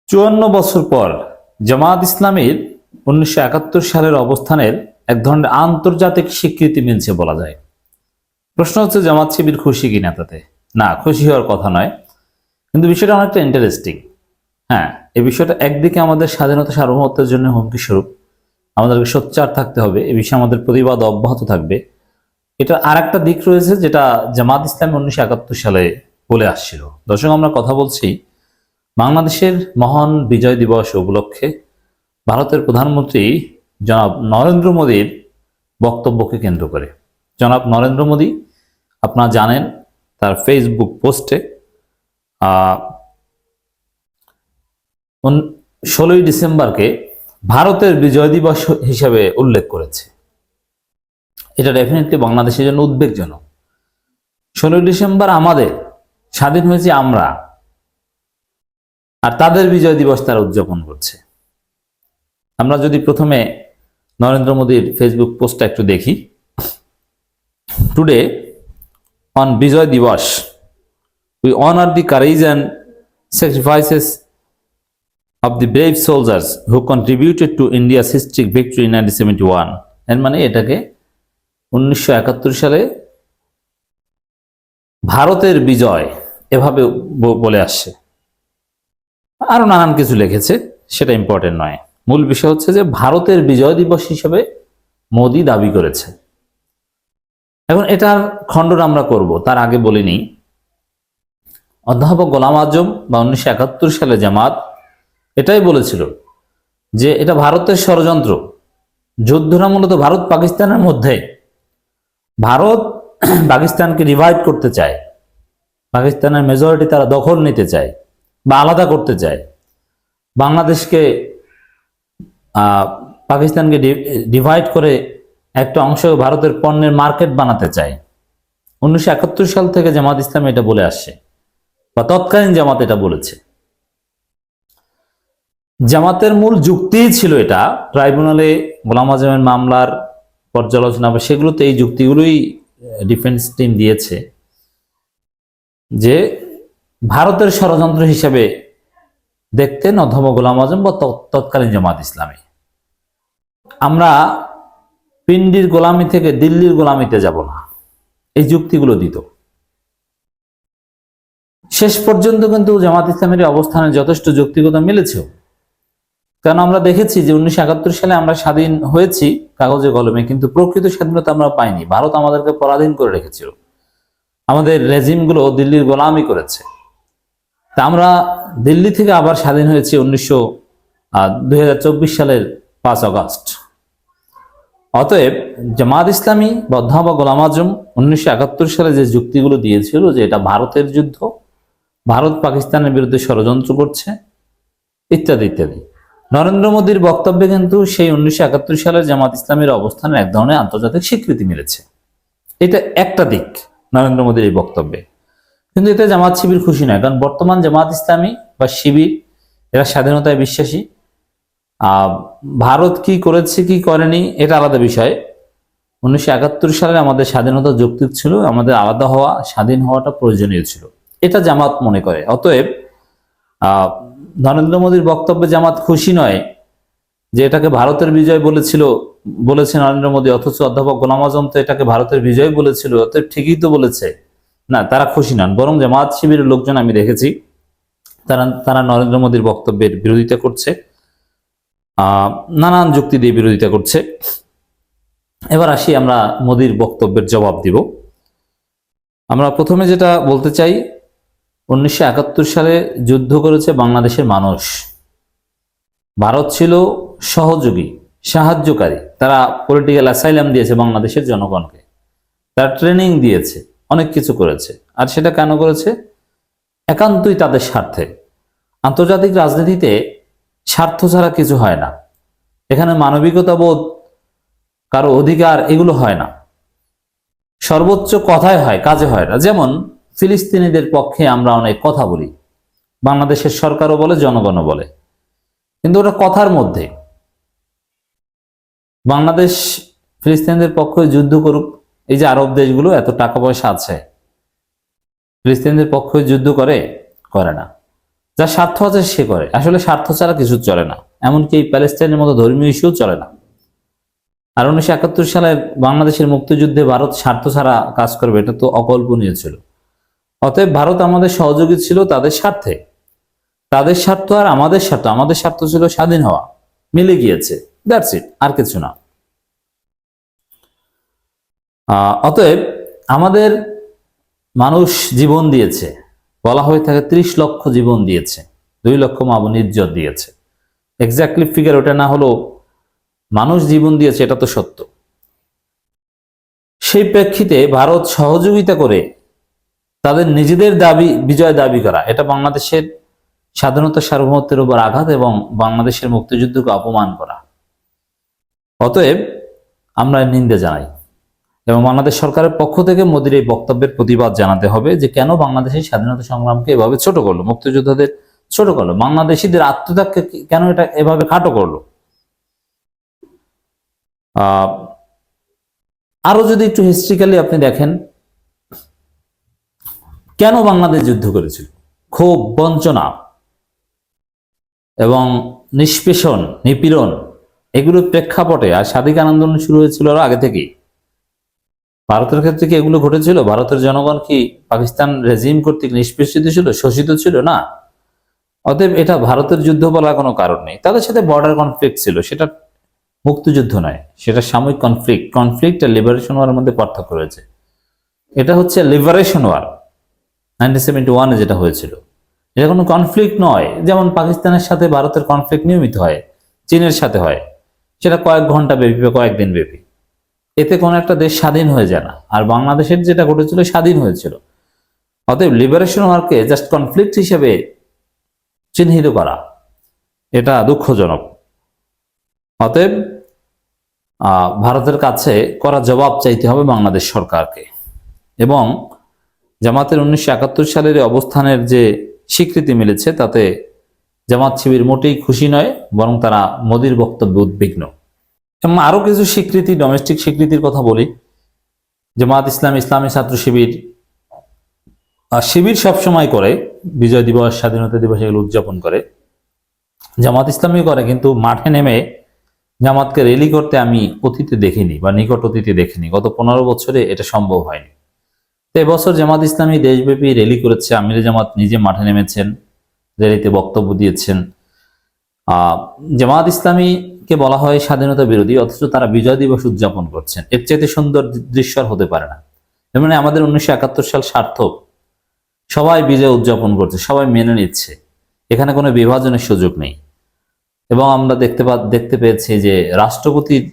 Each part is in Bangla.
54 বছর পর জামাত ইসলামীর 1971 সালের অবস্থানের এক ধরনের আন্তর্জাতিক স্বীকৃতি মিলছে বলা যায়। প্রশ্ন হচ্ছে জামাত শিবির খুশি কিনা তাতে? না, খুশি হওয়ার কথা নয়, কিন্তু বিষয়টা অনেকটা ইন্টারেস্টিং। হ্যাঁ, এই বিষয়টা একদিকে আমাদের স্বাধীনতা সার্বভৌমত্বের জন্য হুমকি স্বরূপ, আমাদেরকে সোচ্চার থাকতে হবে, এ বিষয়ে আমাদের প্রতিবাদ অব্যাহত থাকবে। এটা আর একটা দিক রয়েছে যেটা জামাত ইসলামী 1971 সালে বলে আসছিল। দর্শক, আমরা কথা বলছি বাংলাদেশের মহান বিজয় দিবস উপলক্ষে ভারতের প্রধানমন্ত্রী জনাব নরেন্দ্র মোদীর বক্তব্যকে কেন্দ্র করে। জনাব নরেন্দ্র মোদী, আপনারা জানেন, তার ফেসবুক পোস্টে 16ই ডিসেম্বরকে ভারতের বিজয় দিবস হিসেবে উল্লেখ করেছে। এটা ডেফিনেটলি বাংলাদেশের জন্য উদ্বেগজনক। 16ই ডিসেম্বর আমাদের, স্বাধীন হয়েছে আমরা, আর তাদের বিজয় দিবস তারা উদযাপন করছে। আমরা যদি প্রথমে নরেন্দ্র মোদীর ফেসবুক পোস্টটা একটু দেখি। টুডে অন বিজয় দিবস we honor the courage and sacrifices of the brave soldiers who contributed to India's historic victory in 1971. এর মানে এটাকে 1971 সালে ভারতের বিজয় এভাবে বলে আসছে। আরো নানান কিছু লিখেছে, সেটা ইম্পর্টেন্ট নয়। মূল বিষয় হচ্ছে যে ভারতের বিজয় দিবস হিসেবে মোদি দাবি করেছে। এখন এটার খণ্ডন আমরা করব, তার আগে বলিনি, অধ্যাপক গোলাম আজম বা 1971 সালে জামাত এটাই বলেছিল যে এটা ভারতের ষড়যন্ত্র। যুদ্ধটা মূলত ভারত পাকিস্তানের মধ্যে। ভারত পাকিস্তানকে রিভাইভ করতে চায়, পাকিস্তানের মেজরিটি তারা দখল নিতে চায় বা আলাদা করতে চায়, বাংলাদেশকে পাকিস্তানকে ডিভাইড করে একটা অংশ ভারতের পণ্যের মার্কেট বানাতে চায়। 1971 সাল থেকে জামাত ইসলাম এটা বলে আসছে, বা তৎকালীন জামাত এটা বলেছে। জামাতের মূল যুক্তিই ছিল এটা। ট্রাইব্যুনালে গোলাম আজমের মামলার পর্যালোচনা বা সেগুলোতে এই যুক্তিগুলোই ডিফেন্স টিম দিয়েছে যে ভারতের ষড়যন্ত্র হিসেবে দেখতেন অধ্যাপক গোলাম আজম বা তৎকালীন জামাত ইসলামী। আমরা পিন্ডির গোলামি থেকে দিল্লির গোলামিতে যাব না, এই যুক্তিগুলো দিত। শেষ পর্যন্ত কিন্তু জামাত ইসলামের অবস্থানে যথেষ্ট যৌক্তিকতা মিলেছেও। কারণ আমরা দেখেছি যে 1971 সালে আমরা স্বাধীন হয়েছি কাগজে কলমে, কিন্তু প্রকৃত স্বাধীনতা আমরা পাইনি। ভারত আমাদেরকে পরাধীন করে রেখেছিল, আমাদের রেজিমগুলো দিল্লির গোলামি করেছে। তা আমরা দিল্লি থেকে আবার স্বাধীন হয়েছি 2024 সালের 5 আগস্ট। অতএব জামাত ইসলামী বা অধ্যাপক গোলাম আজম 1971 সালে যে যুক্তিগুলো দিয়েছিল যে এটা ভারতের যুদ্ধ, ভারত পাকিস্তানের বিরুদ্ধে ষড়যন্ত্র করছে, ইত্যাদি ইত্যাদি, নরেন্দ্র মোদীর বক্তব্যে কিন্তু সেই 1971 সালের জামাত ইসলামীর অবস্থানের এক ধরনের আন্তর্জাতিক স্বীকৃতি মিলেছে। এটা একটা দিক নরেন্দ্র মোদীর এই বক্তব্যে। কিন্তু এতে জামাত শিবির খুশি নয়, কারণ বর্তমান জামাত ইসলামী বা শিবির এরা স্বাধীনতায় বিশ্বাসী। ভারত কি করেছে কি করেনি এটা আলাদা বিষয়। 1971 সালে আমাদের স্বাধীনতা যৌক্তিক ছিল, আমাদের আলাদা হওয়া, স্বাধীন হওয়াটা প্রয়োজনীয় ছিল, এটা জামাত মনে করে। অতএব নরেন্দ্র মোদীর বক্তব্যে জামাত খুশি নয় যে এটাকে ভারতের বিজয় বলেছে নরেন্দ্র মোদী, অথচ অধ্যাপক গোলাম আজম তো এটাকে ভারতের বিজয় বলেছিল, অতএব ঠিকই তো বলেছে। না, তারা খুশি নন। বরং জামাত শিবিরের লোকজন আমি দেখেছি তারা নরেন্দ্র মোদীর বক্তব্যের বিরোধিতা করছে, নানান যুক্তি দিয়ে বিরোধিতা করছে। এবার আসি, আমরা মোদীর বক্তব্যের জবাব দিব। আমরা প্রথমে যেটা বলতে চাই, 1971 সালে যুদ্ধ করেছে বাংলাদেশের মানুষ। ভারত ছিল সহযোগী, সাহায্যকারী। তারা পলিটিক্যাল অ্যাসাইলাম দিয়েছে বাংলাদেশের জনগণকে, তারা ট্রেনিং দিয়েছে, অনেক কিছু করেছে। আর সেটা কেন করেছে? একান্তই তাদের স্বার্থে। আন্তর্জাতিক রাজনীতিতে স্বার্থ ছাড়া কিছু হয় না। এখানে মানবিকতা বোধ, কারো অধিকার, এগুলো হয় না। সর্বোচ্চ কথাই হয়, কাজে হয় না। যেমন ফিলিস্তিনিদের পক্ষে আমরা অনেক কথা বলি, বাংলাদেশের সরকারও বলে, জনগণও বলে, কিন্তু ওটা কথার মধ্যে। বাংলাদেশ ফিলিস্তিনিদের পক্ষে যুদ্ধ করুক, এই যে আরব দেশগুলো এত টাকা পয়সা আছে, ফিলিস্তিনিদের পক্ষে যুদ্ধ করে না। যার স্বার্থ আছে সে করে, আসলে স্বার্থ ছাড়া কিছু চলে না, এমনকি এই প্যালেস্টাইনের মতো ধর্মীয় ইস্যুও চলে না। আর 1971 সালের বাংলাদেশের মুক্তিযুদ্ধে ভারত স্বার্থ ছাড়া কাজ করবে এটা তো অকল্পনীয় ছিল। অতএব ভারত আমাদের সহযোগী ছিল তাদের স্বার্থে, তাদের স্বার্থ আর আমাদের স্বার্থ, আমাদের স্বার্থ ছিল স্বাধীন হওয়া, মিলে গিয়েছে, দ্যাটস ইট, আর কিছু না। অতএব আমাদের মানুষ জীবন দিয়েছে, বলা হয়ে থাকে 30 লক্ষ জীবন দিয়েছে, 2 লক্ষ মা বোন ইজ্জত দিয়েছে। এক্স্যাক্টলি ফিগার ওটা না হলো মানুষ জীবন দিয়েছে, এটা তো সত্য। সেই প্রেক্ষিতে ভারত সহযোগিতা করে তাদের নিজেদের দাবি বিজয় দাবি করা, এটা বাংলাদেশের স্বাধীনতা সার্বভৌমত্বের উপর আঘাত এবং বাংলাদেশের মুক্তিযুদ্ধকে অপমান করা। অতএব আমরা নিন্দা জানাই এবং বাংলাদেশ সরকারের পক্ষ থেকে মোদির এই বক্তব্যের প্রতিবাদ জানাতে হবে যে কেন বাংলাদেশের স্বাধীনতা সংগ্রামকে এভাবে ছোট করলো, মুক্তিযোদ্ধাদের ছোট করলো, বাংলাদেশিদের আত্মত্যাগকে কেন এটা এভাবে খাটো করলো। আরো যদি একটু হিস্ট্রিক্যালি আপনি দেখেন কেন বাংলাদেশ যুদ্ধ করেছিল, ক্ষোভ, বঞ্চনা এবং নিষ্পেষণ, নিপীড়ন, এগুলোর প্রেক্ষাপটে। আর স্বাধিকার আন্দোলন শুরু হয়েছিল আরো আগে থেকেই। ভারতের ক্ষেত্রে কি এগুলো ঘটেছিল? ভারতের জনগণ কি পাকিস্তান রেজিম কর্তৃক নিষ্পেষিত ছিল, শোষিত ছিল? না। অতএব এটা ভারতের যুদ্ধ বলার কোনো কারণ নেই। তাদের সাথে বর্ডার কনফ্লিক্ট ছিল, সেটা মুক্তিযুদ্ধ নয়, সেটা সাময়িক কনফ্লিক্ট। কনফ্লিক্ট আর লিবারেশন ওয়ারের মধ্যে পার্থক্য রয়েছে। এটা হচ্ছে লিবারেশন ওয়ার 1971-এ যেটা হয়েছিল, এটা কোনো কনফ্লিক্ট নয়। যেমন পাকিস্তানের সাথে ভারতের কনফ্লিক্ট নিয়মিত হয়, চীনের সাথে হয়, সেটা কয়েক ঘন্টা ব্যাপী বা কয়েকদিন ব্যাপী, এতে কোনো একটা দেশ স্বাধীন হয়ে যায় না। আর বাংলাদেশের যেটা ঘটেছিল স্বাধীন হয়েছিল। অতএব লিবারেশন ওয়ারকে জাস্ট কনফ্লিক্ট হিসেবে চিহ্নিত করা এটা দুঃখজনক। অতএব ভারতের কাছে করা জবাব চাইতে হবে বাংলাদেশ সরকারকে। এবং জামাতের 1971 সালের অবস্থানের যে স্বীকৃতি মিলেছে তাতে জামাত শিবির মোটেই খুশি নয়, বরং তারা মোদির বক্তব্যে উদ্বিগ্ন। এবং আরো কিছু স্বীকৃতি, ডোমেস্টিক স্বীকৃতির কথা বলি। জামাত ইসলাম, ইসলামী ছাত্র শিবির, শিবির সবসময় করে বিজয় দিবস, স্বাধীনতা দিবস এগুলো উদযাপন করে, জামাত ইসলামী করে, কিন্তু মাঠে নেমে জামাতকে র্যালি করতে আমি অতীতে দেখিনি বা নিকট অতীতে দেখিনি। গত 15 বছরে এটা সম্ভব হয়নি। তো এবছর জামাত ইসলামী দেশব্যাপী র্যালি করেছে, আমিরে জামাত নিজে মাঠে নেমেছেন, র্যালিতে বক্তব্য দিয়েছেন। জামাত ইসলামীকে বলা হয় স্বাধীনতা বিরোধী, অথচ তারা বিজয় দিবস উদযাপন করছেন। এর চাইতে সুন্দর দৃশ্য আর হতে পারে না। মানে আমাদের 1971 সাল সার্থক, সবাই বিজয় উদযাপন করছে, সবাই মেনে নিচ্ছে, এখানে কোনো বিভাজনের সুযোগ নেই। এবং আমরা দেখতে পেয়েছি যে রাষ্ট্রপতির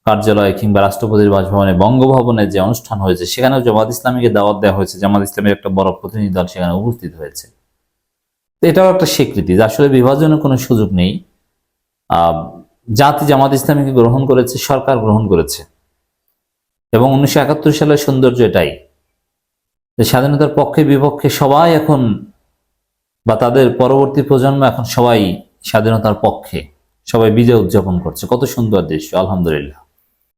কার্যালয় কিংবা রাষ্ট্রপতির বাসভবনে, বঙ্গভবনে যে অনুষ্ঠান হয়েছে সেখানেও জামাত ইসলামীকে দাওয়াত দেওয়া হয়েছে, জামাত ইসলামের একটা বড় প্রতিনিধি দল সেখানে উপস্থিত হয়েছে। এটাও একটা স্বীকৃতি যে আসলে বিভাজনের কোনো সুযোগ নেই। জাতি জামাত ইসলামীকে গ্রহণ করেছে, সরকার গ্রহণ করেছে। এবং 1971 সালের সৌন্দর্য এটাই যে স্বাধীনতার পক্ষে বিপক্ষে সবাই এখন, বা তাদের পরবর্তী প্রজন্ম এখন সবাই স্বাধীনতার পক্ষে, সবাই বিজয় উদযাপন করছে। কত সুন্দর দৃশ্য, আলহামদুলিল্লাহ।